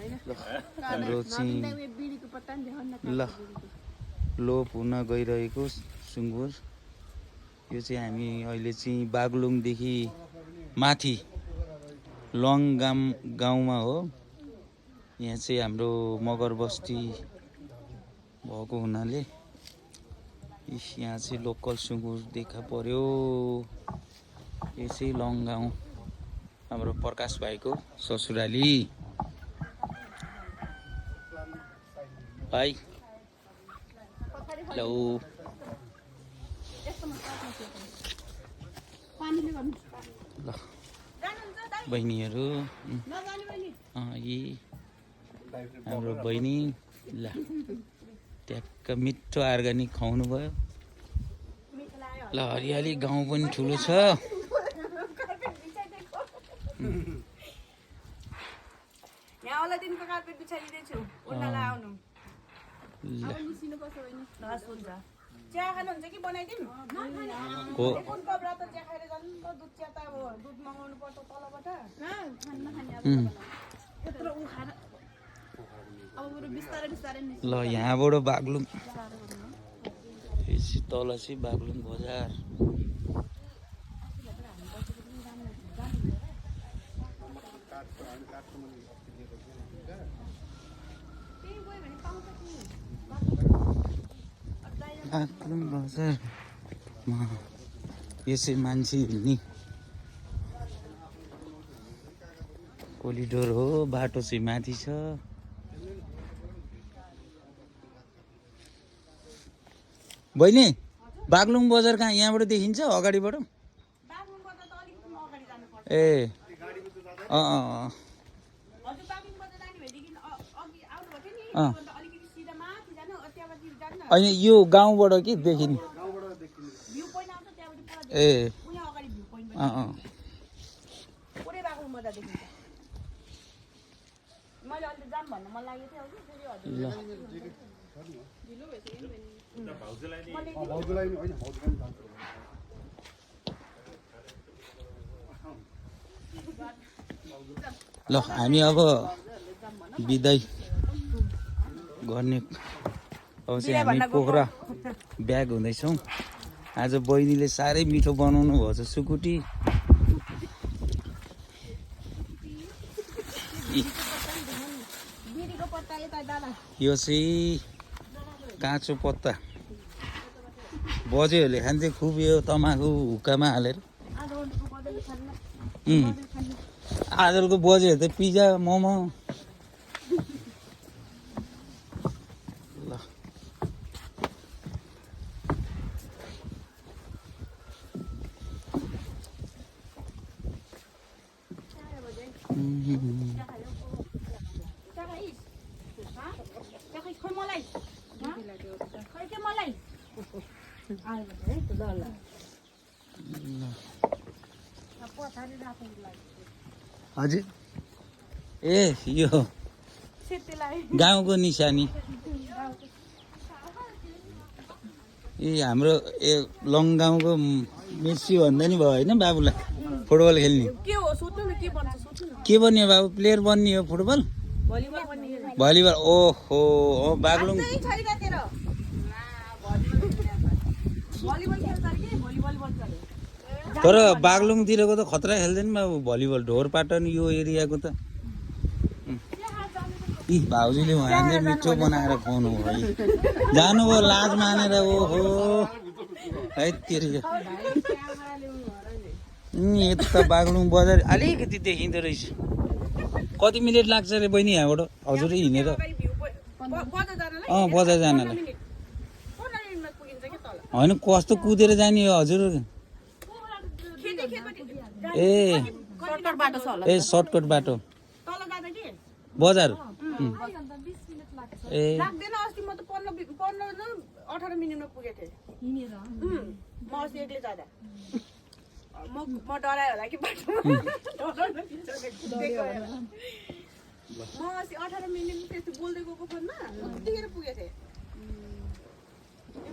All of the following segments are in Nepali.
हाम्रो चाहिँ ल लोप हुन गइरहेको सुँगुर यो चाहिँ हामी अहिले चाहिँ बागलुङदेखि माथि लङ गाउँमा हो। यहाँ चाहिँ हाम्रो मगर बस्ती भएको हुनाले यहाँ चाहिँ लोकल सुँगुर देखा पर्यो। यो चाहिँ लङ गाउँ हाम्रो प्रकाश भाइको ससुराली। भाइ हेलो ल बहिनीहरू यी हाम्रो बहिनी ल ट्याक्क मिठो अर्ग्यानिक खुवाउनु भयो। ल हरियाली गाउँ पनि ठुलो छ। ल यहाँबाट बागलुङ तल चाहिँ बागलुङ बजार। बागलुङ बजारमा यसै मान्छे हिँड्ने कोरिडोर हो। बाटो चाहिँ माथि छ। बहिनी बागलुङ बजार कहाँ यहाँबाट देखिन्छ अगाडिबाट? ए होइन यो गाउँबाट कि देखिने? ए ल हामी अब बिदाई गर्ने अब चाहिँ हामी पोखरा ब्याग हुँदैछौँ। आज बहिनीले साह्रै मिठो बनाउनु भएछ सुकुटी। यो चाहिँ काँचो पत्ता बजेहरूले खान्थे खुब यो तमाखु हुक्कामा हालेर। आजकलको बजेहरू त पिज्जा मोमो। ल हजुर ए यो गाउँको निशानी ए हाम्रो ए लङ गाउँको मेसी भन्दा नि भयो होइन बाबुलाई फुटबल खेल्ने। के बन्यो बाबु? प्लेयर बन्ने हो फुटबल भलिबल? ओहो बागलुङ तर बागलुङतिरको त खतरा खेल्दैन बाबु भलिबल। ढोरपाटन यो एरियाको त भाउजूले भने मिठो बनाएर खुवाउनु भयो। जानुभयो लाज मानेर। ओहो है तेरि यता बागलुङ बजार अलिकति देखिँदो रहेछ। कति मिनट लाग्छ रे बहिनी यहाँबाट हजुरै हिँडेर? बजार जानलाई होइन कस्तो कुदेर जाने हो हजुर? ए सर्टकट बाटो बजार। ए म डरायो होला कि बाटोमा म 18 मिनेट त्यस्तो बोल्दै गएको फोनमा त्यतिखेर पुगेको थिएँ।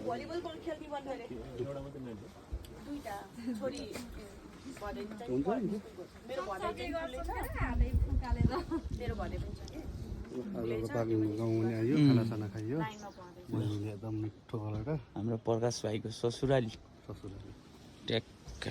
भलिबल बल खेल्ने भन्नु अरे दुईटा छोरी मेरो भने पनि छ कि मिलेछ गाउँमा आयो खानासाना खाइयो लाइनमा पाउँदैन बहिनीले एकदम मिठो गरेर हाम्रो प्रकाश भाइको ससुराली ससुराली ट्याक्क